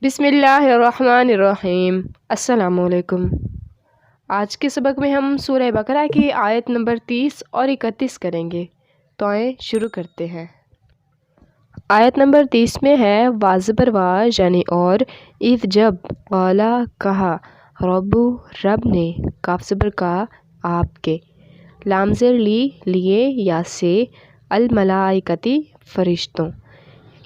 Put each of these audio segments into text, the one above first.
بسم اللہ الرحمن الرحیم۔ السلام علیکم۔ آج کے سبق میں ہم سورہ بقرہ کی آیت نمبر 30 اور 31 کریں گے، تو آئیں شروع کرتے ہیں۔ آیت نمبر 30 میں ہے واضبر وا یعنی اور، اذ جب، قالا کہا، رب نے، کاف زبر کا، آپ کے، لام زیر لیے یا سے، الملائکتی فرشتوں،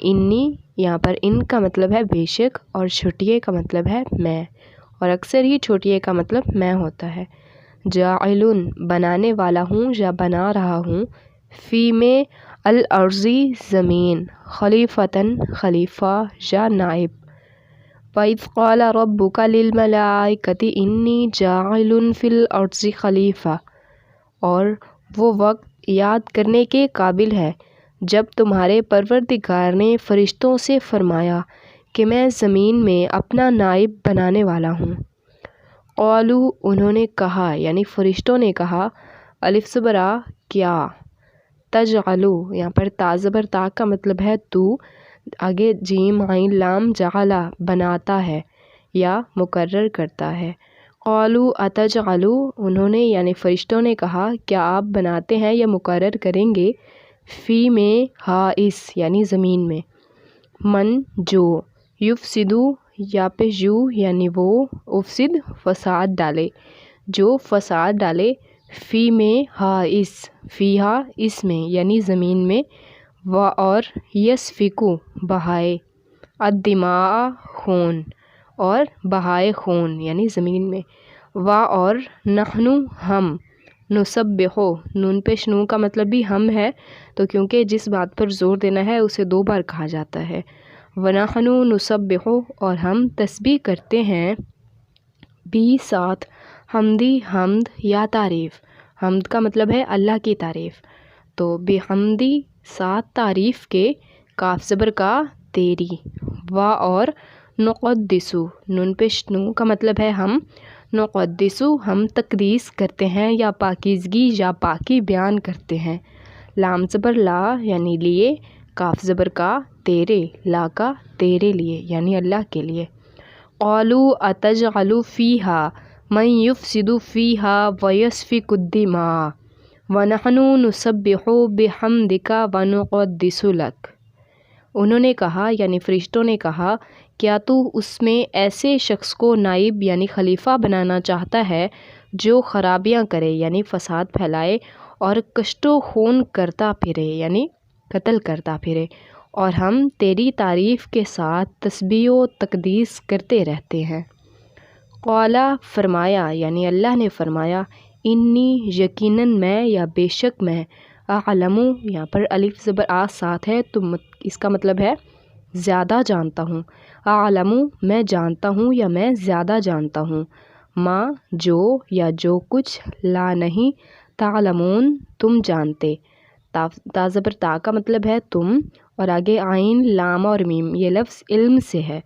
انی یہاں پر ان کا مطلب ہے بے شک، اور چھٹیے کا مطلب ہے میں، اور اکثر ہی چھٹیے کا مطلب میں ہوتا ہے۔ جاعلن بنانے والا ہوں یا بنا رہا ہوں، فی میں الارضی زمین، خلیفتاً خلیفہ یا نائب۔ وَإِذْ قَالَ رَبُّكَ لِلْمَلَائِكَةِ إِنِّي جَاعِلٌ فِي الْأَرْضِ خلیفہ، اور وہ وقت یاد کرنے کے قابل ہے جب تمہارے پروردگار نے فرشتوں سے فرمایا کہ میں زمین میں اپنا نائب بنانے والا ہوں۔ قالوا انہوں نے کہا یعنی فرشتوں نے کہا، الف زبر آ کیا، تجعلو یہاں پر تا زبر تا کا مطلب ہے تو، آگے جیم عین لام جعلا بناتا ہے یا مقرر کرتا ہے۔ قالوا اتجعلو انہوں نے یعنی فرشتوں نے کہا کیا آپ بناتے ہیں یا مقرر کریں گے، فی میں ہا اس یعنی زمین میں، من جو، یفسدو یا پہ یو یعنی وہ، افسد فساد ڈالے، جو فساد ڈالے، فی میں ہا اس، فی ہا اس میں یعنی زمین میں، و اور یسفکو بہائے، الدماء خون، اور بہائے خون یعنی زمین میں، و اور نحنو ہم، نسبحو نون پیش نو کا مطلب بھی ہم ہے، تو کیونکہ جس بات پر زور دینا ہے اسے دو بار کہا جاتا ہے، وَنَحْنُ نُسَبِّحُ اور ہم تسبیح کرتے ہیں، بھی ساتھ، حمدی حمد یا تعریف، حمد کا مطلب ہے اللہ کی تعریف، تو بحمدی ساتھ تعریف کے، کاف زبر کا تیری، و اور نقدسو نون پیش نو کا مطلب ہے ہم، نقدسو ہم تقدیس کرتے ہیں یا پاکیزگی یا پاکی بیان کرتے ہیں، لام زبر لا یعنی لیے، کاف زبر کا تیرے، لا کا تیرے لیے یعنی اللہ کے لیے۔ قالوا اتجعل فیہا من یفسد فیہا ویسفک الدماء ونحن نسبح بحمدک ونقدس لک، انہوں نے کہا یعنی فرشتوں نے کہا کیا تو اس میں ایسے شخص کو نائب یعنی خلیفہ بنانا چاہتا ہے جو خرابیاں کرے یعنی فساد پھیلائے، اور کشت و خون کرتا پھرے یعنی قتل کرتا پھرے، اور ہم تیری تعریف کے ساتھ تسبیح و تقدیس کرتے رہتے ہیں۔ قالا فرمایا یعنی اللہ نے فرمایا، انی یقیناً میں یا بے شک میں، اعلم یہاں پر الف زبر آ ساتھ ہے تو اس کا مطلب ہے زیادہ جانتا ہوں، اعلم میں جانتا ہوں یا میں زیادہ جانتا ہوں، ما جو یا جو کچھ، لا نہیں، تعلمون تم جانتے، تا زبر تا کا مطلب ہے تم، اور آگے عین لام اور میم یہ لفظ علم سے ہے،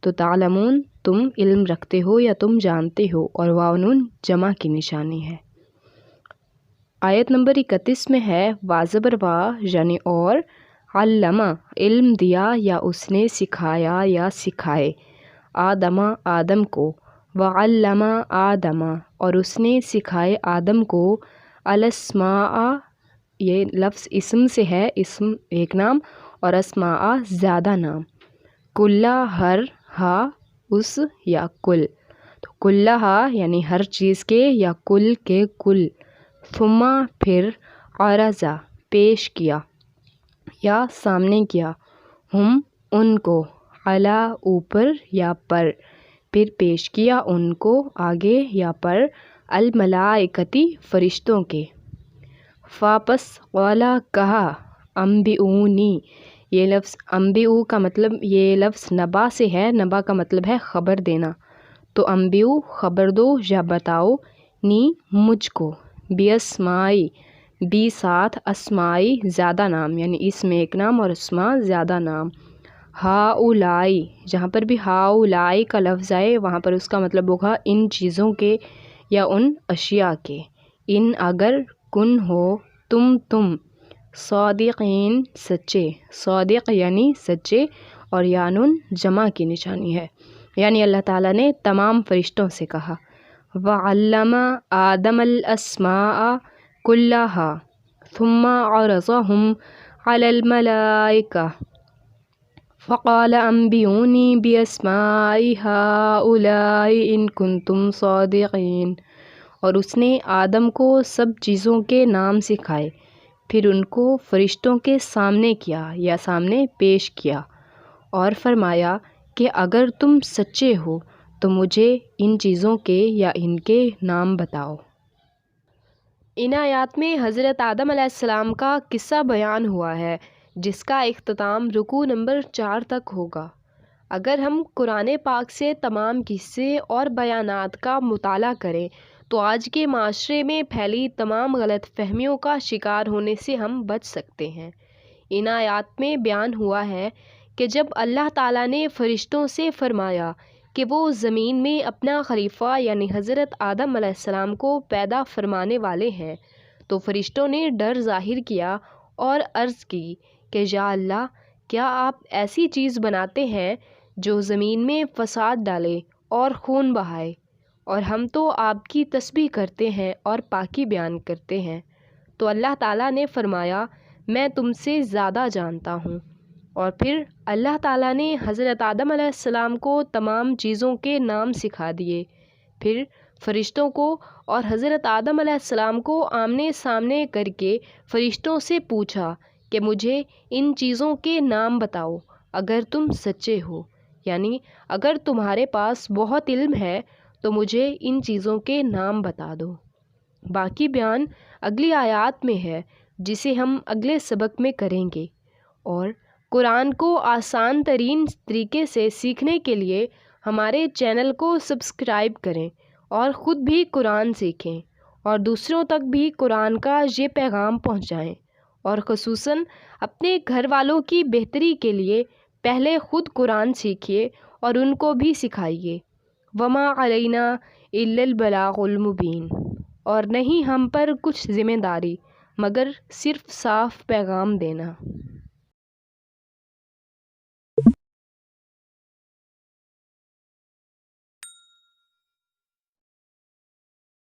تو تعلمون تم علم رکھتے ہو یا تم جانتے ہو، اور واو نون جمع کی نشانی ہے۔ آیت نمبر 31 میں ہے واضبر وا یعنی اور، علم علم دیا یا اس نے سکھایا یا سکھائے، آدم آدم کو، وعلم آدم اور اس نے سکھائے آدم کو، الاسماء یہ لفظ اسم سے ہے، اسم ایک نام، اور اسماء زیادہ نام، کلہ ہر، ہا اس یا کل، تو کلہ ہا یعنی ہر چیز کے یا کل کے کل، ثم پھر، عرضہ پیش کیا یا سامنے کیا، ہم ان کو، علی اوپر یا پر، پھر پیش کیا ان کو آگے یا پر، الملائکتی فرشتوں کے، واپس، قالا کہا، انبئونی یہ لفظ انبئو کا مطلب یہ لفظ نبا سے ہے، نبا کا مطلب ہے خبر دینا، تو انبئو خبر دو یا بتاؤ، نی مجھ کو، باسمائی بی ساتھ، اسمائی زیادہ نام یعنی اسم ایک نام اور اسماء زیادہ نام، ہاؤلائی جہاں پر بھی ہاؤلائی کا لفظ آئے وہاں پر اس کا مطلب ہوگا ان چیزوں کے یا ان اشیاء کے، ان اگر، کن ہو، تم، صادقین سچے، صادق یعنی سچے، اور یا نون جمع کی نشانی ہے، یعنی اللہ تعالیٰ نے تمام فرشتوں سے کہا وَعَلَّمَ آدَمَ الْأَسْمَاءَ كُلَّهَا ثُمَّ عَرَضَهُمْ عَلَى الْمَلَائِكَةِ فَقَالَ أَنْبِئُونِي بِأَسْمَاءِ هَؤُلَاءِ إِن كُنتُمْ صَادِقِينَ۔ اور اس نے آدم کو سب چیزوں کے نام سکھائے، پھر ان کو فرشتوں کے سامنے کیا یا سامنے پیش کیا اور فرمایا کہ اگر تم سچے ہو تو مجھے ان چیزوں کے یا ان کے نام بتاؤ۔ ان آیات میں حضرت آدم علیہ السلام کا قصہ بیان ہوا ہے، جس کا اختتام رکوع نمبر 4 تک ہوگا۔ اگر ہم قرآن پاک سے تمام قصے اور بیانات کا مطالعہ کریں تو آج کے معاشرے میں پھیلی تمام غلط فہمیوں کا شکار ہونے سے ہم بچ سکتے ہیں۔ ان آیات میں بیان ہوا ہے کہ جب اللہ تعالیٰ نے فرشتوں سے فرمایا کہ وہ زمین میں اپنا خلیفہ یعنی حضرت آدم علیہ السلام کو پیدا فرمانے والے ہیں، تو فرشتوں نے ڈر ظاہر کیا اور عرض کی کہ یا اللہ، کیا آپ ایسی چیز بناتے ہیں جو زمین میں فساد ڈالے اور خون بہائے؟ اور ہم تو آپ کی تسبیح کرتے ہیں اور پاکی بیان کرتے ہیں۔ تو اللہ تعالیٰ نے فرمایا میں تم سے زیادہ جانتا ہوں۔ اور پھر اللہ تعالیٰ نے حضرت آدم علیہ السلام کو تمام چیزوں کے نام سکھا دیے۔ پھر فرشتوں کو اور حضرت آدم علیہ السلام کو آمنے سامنے کر کے فرشتوں سے پوچھا کہ مجھے ان چیزوں کے نام بتاؤ اگر تم سچے ہو، یعنی اگر تمہارے پاس بہت علم ہے تو مجھے ان چیزوں کے نام بتا دو۔ باقی بیان اگلی آیات میں ہے، جسے ہم اگلے سبق میں کریں گے۔ اور قرآن کو آسان ترین طریقے سے سیکھنے کے لیے ہمارے چینل کو سبسکرائب کریں اور خود بھی قرآن سیکھیں اور دوسروں تک بھی قرآن کا یہ پیغام پہنچائیں، اور خصوصاً اپنے گھر والوں کی بہتری کے لیے پہلے خود قرآن سیکھیے اور ان کو بھی سکھائیے۔ وما علینا الا البلاغ المبین، اور نہیں ہم پر کچھ ذمہ داری مگر صرف صاف پیغام دینا۔